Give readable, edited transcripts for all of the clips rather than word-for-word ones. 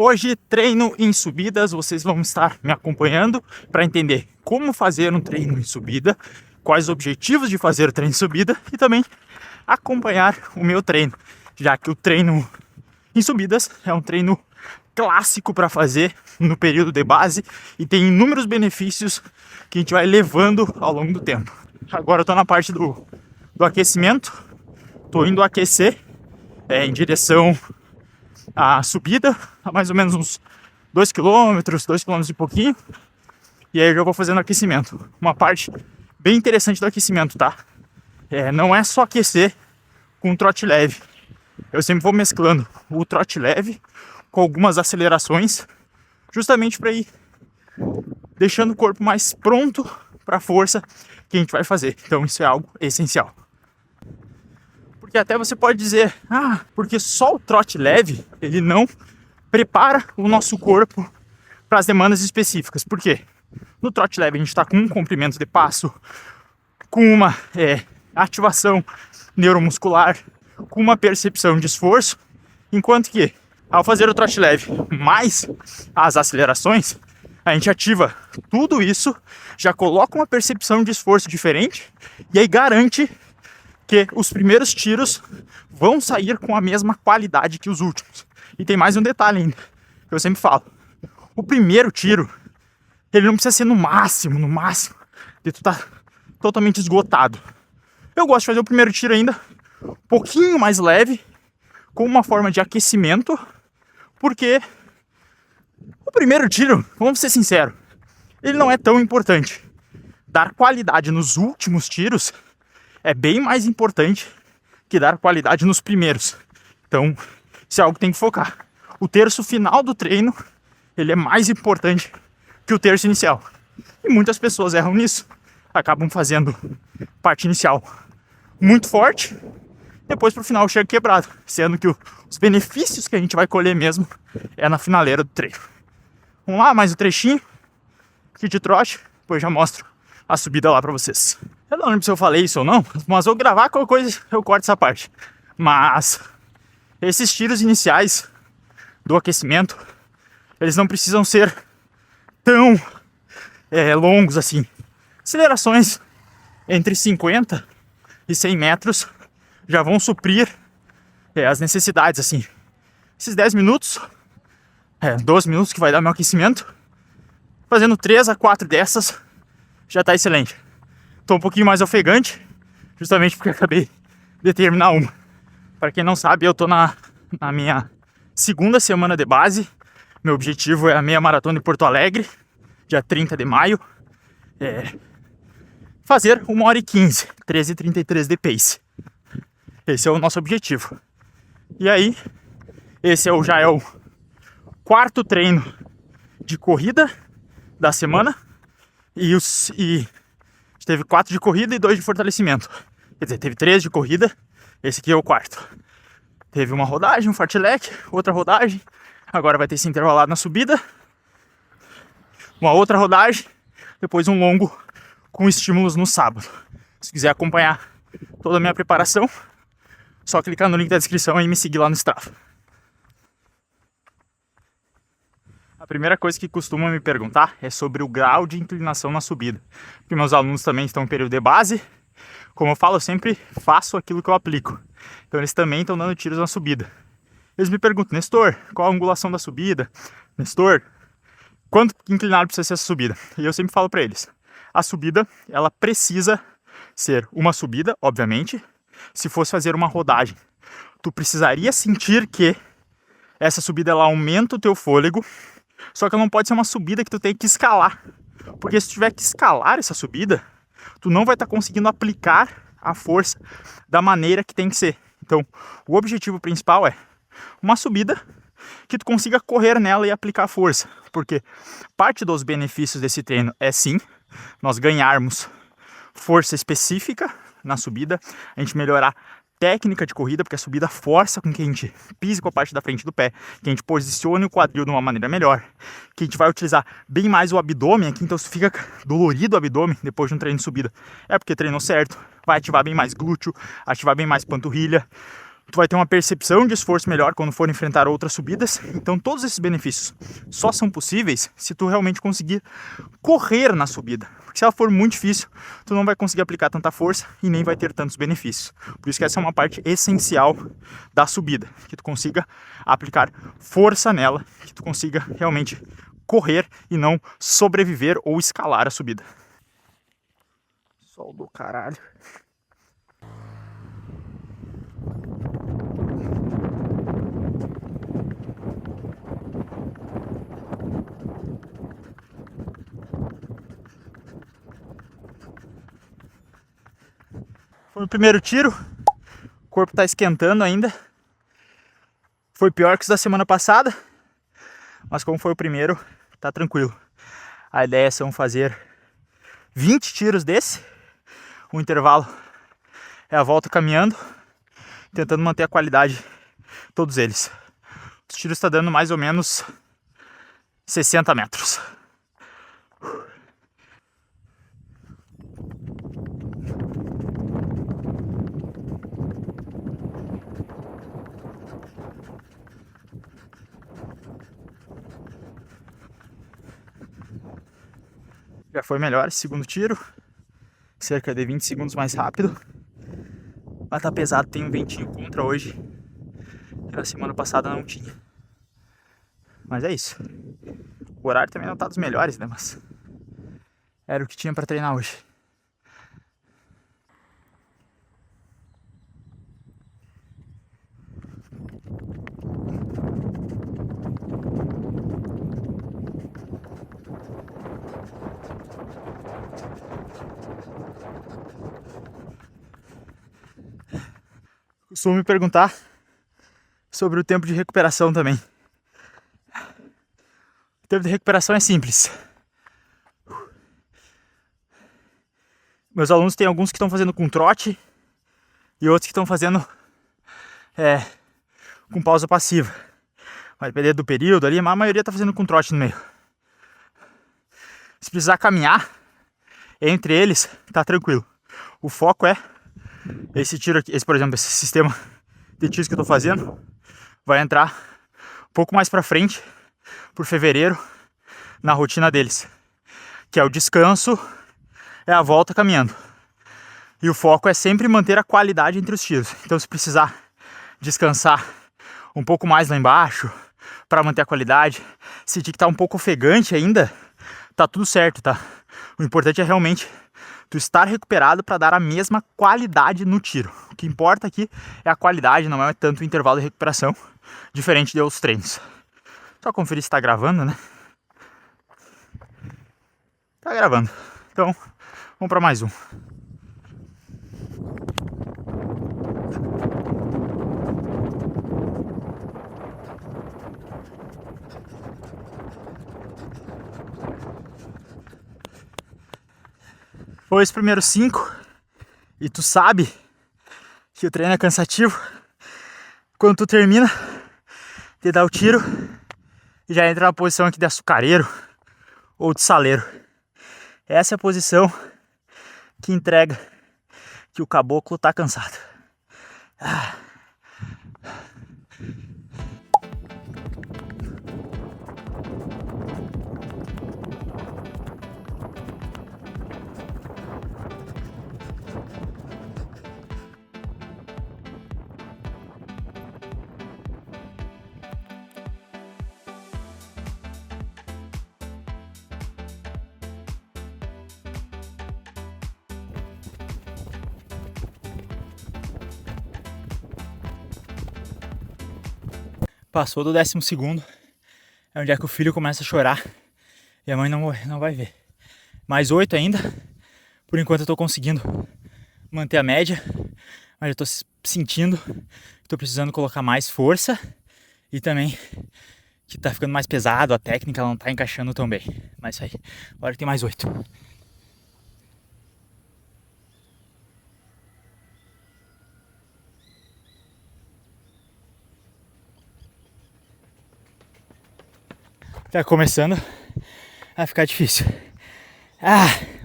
Hoje, treino em subidas, vocês vão estar me acompanhando para entender como fazer um treino em subida, quais os objetivos de fazer o treino em subida e também acompanhar o meu treino, já que o treino em subidas é um treino clássico para fazer no período de base e tem inúmeros benefícios que a gente vai levando ao longo do tempo. Agora eu estou na parte do aquecimento, estou indo aquecer em direção à subida, a mais ou menos uns 2 km e pouquinho, e aí eu já vou fazendo aquecimento. Uma parte bem interessante do aquecimento, tá? Não é só aquecer com trote leve. Eu sempre vou mesclando o trote leve com algumas acelerações, justamente para ir deixando o corpo mais pronto para a força que a gente vai fazer. Então isso é algo essencial. Porque até você pode dizer, porque só o trote leve, ele não prepara o nosso corpo para as demandas específicas. Por quê? No trote leve a gente está com um comprimento de passo, com uma ativação neuromuscular, com uma percepção de esforço, enquanto que ao fazer o trote leve mais as acelerações, a gente ativa tudo isso, já coloca uma percepção de esforço diferente e aí garante que os primeiros tiros vão sair com a mesma qualidade que os últimos. E tem mais um detalhe ainda, que eu sempre falo. O primeiro tiro, ele não precisa ser no máximo, de tu tá totalmente esgotado. Eu gosto de fazer o primeiro tiro ainda um pouquinho mais leve, com uma forma de aquecimento, porque o primeiro tiro, vamos ser sinceros, ele não é tão importante. Dar qualidade nos últimos tiros é bem mais importante que dar qualidade nos primeiros. Então, isso é algo que tem que focar. O terço final do treino, ele é mais importante que o terço inicial. E muitas pessoas erram nisso. Acabam fazendo parte inicial muito forte, depois pro final chega quebrado, sendo que os benefícios que a gente vai colher mesmo é na finaleira do treino. Vamos lá, mais um trechinho aqui de trote, depois já mostro a subida lá pra vocês. Eu não lembro se eu falei isso ou não, mas vou gravar qualquer coisa, eu corto essa parte. Mas esses tiros iniciais do aquecimento, eles não precisam ser tão longos assim. Acelerações entre 50 e 100 metros já vão suprir as necessidades, assim. Esses 10 minutos, 12 minutos que vai dar meu aquecimento, fazendo 3 a 4 dessas, já tá excelente. Tô um pouquinho mais ofegante, justamente porque acabei de terminar uma. Para quem não sabe, eu tô na minha segunda semana de base. Meu objetivo é a meia maratona de Porto Alegre, dia 30 de maio. Fazer 1h15, 13h33 de pace. Esse é o nosso objetivo. E aí, esse já é o quarto treino de corrida da semana. E teve 4 de corrida e 2 de fortalecimento. Quer dizer, teve 3 de corrida, esse aqui é o quarto. Teve uma rodagem, um fartlek, outra rodagem. Agora vai ter esse intervalado na subida. Uma outra rodagem, depois um longo com estímulos no sábado. Se quiser acompanhar toda a minha preparação, só clicar no link da descrição e me seguir lá no Strava. A primeira coisa que costumam me perguntar é sobre o grau de inclinação na subida. Porque meus alunos também estão em período de base. Como eu falo, eu sempre faço aquilo que eu aplico. Então eles também estão dando tiros na subida. Eles me perguntam, Nestor, qual a angulação da subida? Nestor, quanto inclinado precisa ser essa subida? E eu sempre falo para eles, a subida, ela precisa ser uma subida, obviamente. Se fosse fazer uma rodagem, tu precisaria sentir que essa subida ela aumenta o teu fôlego, só que ela não pode ser uma subida que tu tem que escalar. Porque se tu tiver que escalar essa subida, tu não vai estar conseguindo aplicar a força da maneira que tem que ser. Então, o objetivo principal é uma subida que tu consiga correr nela e aplicar força. Porque parte dos benefícios desse treino é sim, nós ganharmos força específica na subida, a gente melhorar técnica de corrida, porque a subida força com que a gente pise com a parte da frente do pé, que a gente posicione o quadril de uma maneira melhor, que a gente vai utilizar bem mais o abdômen aqui, então se fica dolorido o abdômen depois de um treino de subida, é porque treinou certo, vai ativar bem mais glúteo, ativar bem mais panturrilha, Tu vai ter uma percepção de esforço melhor quando for enfrentar outras subidas. Então todos esses benefícios só são possíveis se tu realmente conseguir correr na subida. Porque se ela for muito difícil, tu não vai conseguir aplicar tanta força e nem vai ter tantos benefícios. Por isso que essa é uma parte essencial da subida, que tu consiga aplicar força nela, que tu consiga realmente correr e não sobreviver ou escalar a subida. Sol do caralho. Foi o primeiro tiro, o corpo tá esquentando ainda. Foi pior que os da semana passada, mas como foi o primeiro, tá tranquilo. A ideia são fazer 20 tiros desse. O intervalo é a volta caminhando, tentando manter a qualidade todos eles. Os tiros está dando mais ou menos 60 metros. Já foi melhor esse segundo tiro, cerca de 20 segundos mais rápido. Mas tá pesado, tem um ventinho contra hoje, que na semana passada não tinha. Mas é isso. O horário também não tá dos melhores, né? Mas era o que tinha pra treinar hoje. Costumo me perguntar sobre o tempo de recuperação também. O tempo de recuperação é simples. Meus alunos têm alguns que estão fazendo com trote e outros que estão fazendo com pausa passiva. Vai depender do período ali, mas a maioria está fazendo com trote no meio. Se precisar caminhar entre eles, tá tranquilo. O foco é esse tiro aqui, por exemplo, esse sistema de tiros que eu tô fazendo vai entrar um pouco mais pra frente, por fevereiro, na rotina deles, que é o descanso, é a volta caminhando. E o foco é sempre manter a qualidade entre os tiros. Então se precisar descansar um pouco mais lá embaixo para manter a qualidade, se que tá um pouco ofegante ainda, tá tudo certo, tá? O importante é realmente tu estar recuperado para dar a mesma qualidade no tiro. O que importa aqui é a qualidade, não é tanto o intervalo de recuperação, diferente de outros treinos. Só conferir se tá gravando, né? Tá gravando. Então, vamos para mais um. Foi os primeiros 5 e tu sabe que o treino é cansativo quando tu termina de dar o tiro e já entra na posição aqui de açucareiro ou de saleiro. Essa é a posição que entrega que o caboclo tá cansado. Passou do 12º, é onde é que o filho começa a chorar e a mãe não vai ver. Mais 8 ainda, por enquanto eu tô conseguindo manter a média, mas eu tô sentindo que tô precisando colocar mais força e também que tá ficando mais pesado, a técnica não tá encaixando tão bem. Mas isso aí, agora tem mais 8. Tá começando a ficar difícil.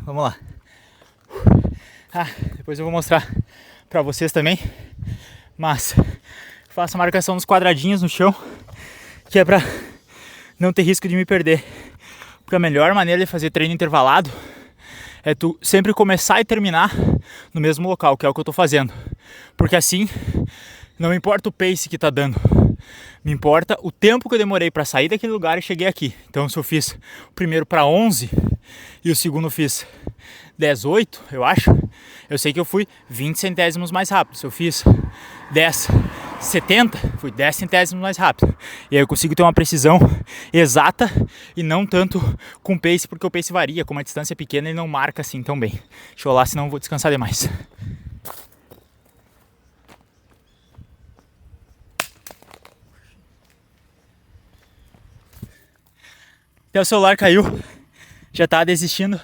Vamos lá. Depois eu vou mostrar pra vocês também. Mas faço a marcação nos quadradinhos no chão, que é pra não ter risco de me perder. Porque a melhor maneira de fazer treino intervalado é tu sempre começar e terminar no mesmo local, que é o que eu tô fazendo. Porque assim, não importa o pace que tá dando, me importa o tempo que eu demorei para sair daquele lugar e cheguei aqui. Então se eu fiz o primeiro para 11 e o segundo fiz 10:08, eu acho, eu sei que eu fui 20 centésimos mais rápido. Se eu fiz 10:70, fui 10 centésimos mais rápido. E aí eu consigo ter uma precisão exata e não tanto com o pace, porque o pace varia. Como a distância é pequena, ele não marca assim tão bem. Deixa eu lá, senão eu vou descansar demais. Até o celular caiu, já tá desistindo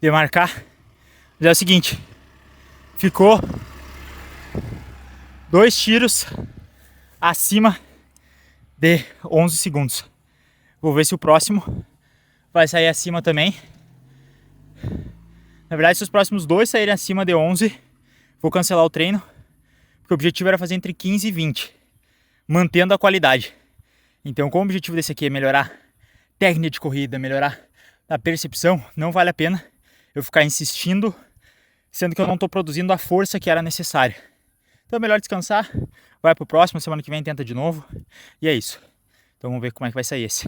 de marcar. Mas é o seguinte, ficou 2 tiros acima de 11 segundos. Vou ver se o próximo vai sair acima também. Na verdade, se os próximos 2 saírem acima de 11, vou cancelar o treino, porque o objetivo era fazer entre 15 e 20, mantendo a qualidade. Então, como o objetivo desse aqui é melhorar técnica de corrida, melhorar a percepção, não vale a pena eu ficar insistindo, sendo que eu não estou produzindo a força que era necessária. Então é melhor descansar, vai pro próximo, semana que vem tenta de novo, e é isso. Então vamos ver como é que vai sair esse.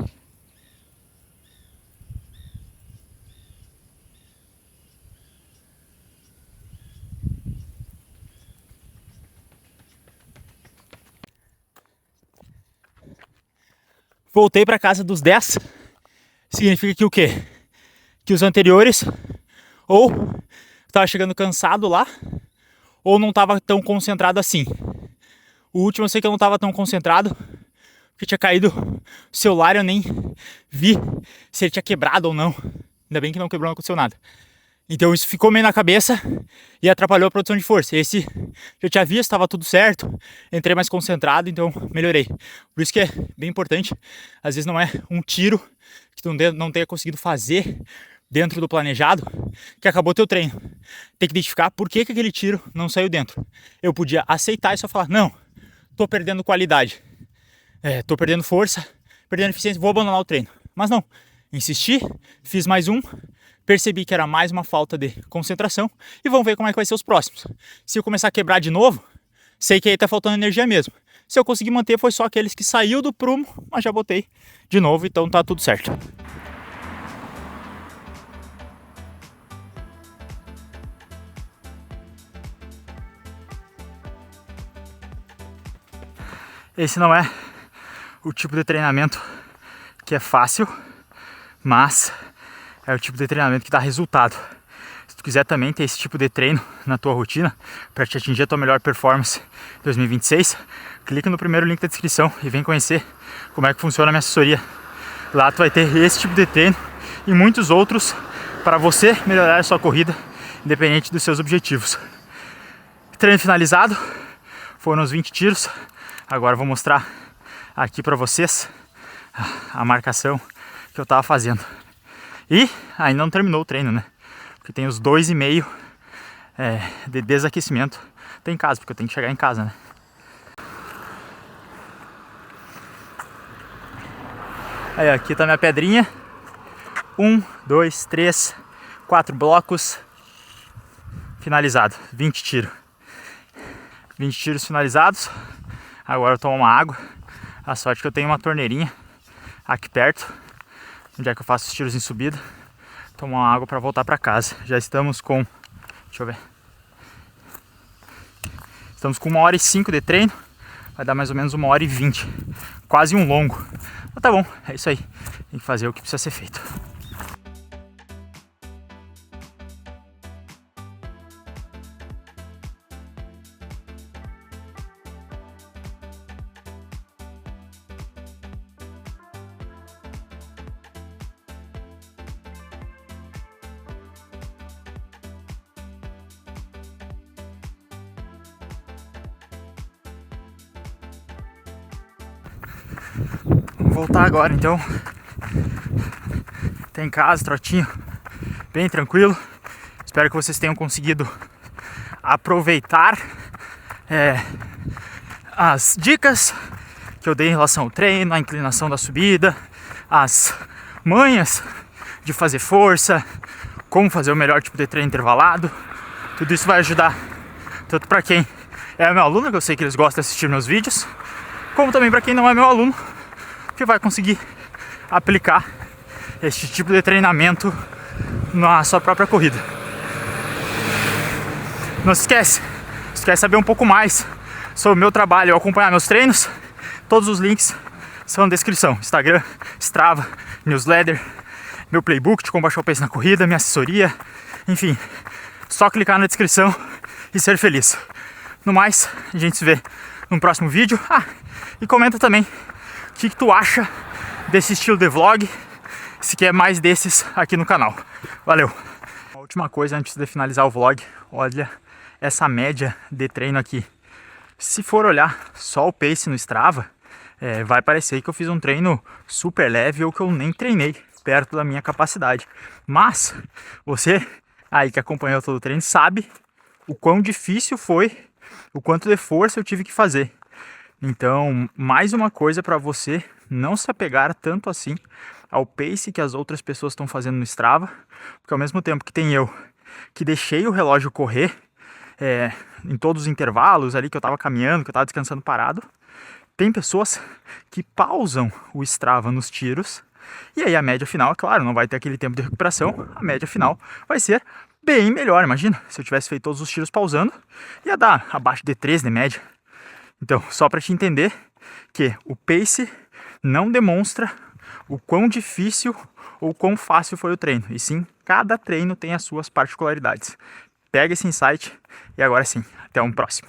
Voltei para casa dos 10, significa que o quê? Que os anteriores ou estava chegando cansado lá, ou não estava tão concentrado assim. O último eu sei que eu não estava tão concentrado, porque tinha caído o celular, eu nem vi se ele tinha quebrado ou não. Ainda bem que não quebrou, não aconteceu nada. Então isso ficou meio na cabeça e atrapalhou a produção de força. Esse eu tinha visto, estava tudo certo, entrei mais concentrado, então melhorei. Por isso que é bem importante, às vezes não é um tiro que tu não tenha conseguido fazer dentro do planejado que acabou teu treino. Tem que identificar por que aquele tiro não saiu dentro. Eu podia aceitar e só falar, não, tô perdendo qualidade, tô perdendo força, perdendo eficiência, vou abandonar o treino. Mas não, insisti, fiz mais um, percebi que era mais uma falta de concentração e vamos ver como é que vai ser os próximos. Se eu começar a quebrar de novo, sei que aí tá faltando energia mesmo. Se eu conseguir manter, foi só aqueles que saiu do prumo, mas já botei de novo, então tá tudo certo. Esse não é o tipo de treinamento que é fácil, mas é o tipo de treinamento que dá resultado. Se tu quiser também ter esse tipo de treino na tua rotina para te atingir a tua melhor performance em 2026, clica no primeiro link da descrição e vem conhecer como é que funciona a minha assessoria. Lá tu vai ter esse tipo de treino e muitos outros para você melhorar a sua corrida, independente dos seus objetivos. Treino finalizado, foram os 20 tiros. Agora eu vou mostrar aqui para vocês a marcação que eu tava fazendo. E ainda não terminou o treino, né? Porque tem os 2,5 de desaquecimento. Tem em casa, porque eu tenho que chegar em casa, né? Aí, aqui tá minha pedrinha. 1, 2, 3, 4 blocos. Finalizado. 20 tiros. 20 tiros finalizados. Agora eu tomo uma água. A sorte que eu tenho uma torneirinha aqui perto, onde é que eu faço os tiros em subida. Tomo uma água para voltar para casa. Já estamos com... Deixa eu ver. Estamos com 1h05 de treino. Vai dar mais ou menos 1h20. Quase um longo. Mas tá bom, é isso aí. Tem que fazer o que precisa ser feito. Vamos voltar agora então. Tem em casa, trotinho bem tranquilo. Espero que vocês tenham conseguido aproveitar as dicas que eu dei em relação ao treino, a inclinação da subida, as manhas de fazer força, como fazer o melhor tipo de treino intervalado. Tudo isso vai ajudar tanto para quem é meu aluno, que eu sei que eles gostam de assistir meus vídeos, como também para quem não é meu aluno, que vai conseguir aplicar este tipo de treinamento na sua própria corrida. Não se esquece, se quer saber um pouco mais sobre o meu trabalho ou acompanhar meus treinos, todos os links são na descrição. Instagram, Strava, newsletter, meu playbook de como baixar o pace na corrida, minha assessoria, enfim, só clicar na descrição e ser feliz. No mais, a gente se vê no próximo vídeo. E comenta também o que tu acha desse estilo de vlog, se quer mais desses aqui no canal. Valeu! A última coisa antes de finalizar o vlog, olha essa média de treino aqui. Se for olhar só o pace no Strava, vai parecer que eu fiz um treino super leve ou que eu nem treinei perto da minha capacidade. Mas você aí que acompanhou todo o treino sabe o quão difícil foi, o quanto de força eu tive que fazer. Então, mais uma coisa para você não se apegar tanto assim ao pace que as outras pessoas estão fazendo no Strava, porque ao mesmo tempo que tem eu que deixei o relógio correr em todos os intervalos ali que eu estava caminhando, que eu estava descansando parado, tem pessoas que pausam o Strava nos tiros, e aí a média final, claro, não vai ter aquele tempo de recuperação, a média final vai ser bem melhor. Imagina, se eu tivesse feito todos os tiros pausando, ia dar abaixo de 3 de média. Então, só para te entender que o pace não demonstra o quão difícil ou quão fácil foi o treino, e sim, cada treino tem as suas particularidades. Pega esse insight e agora sim, até um próximo.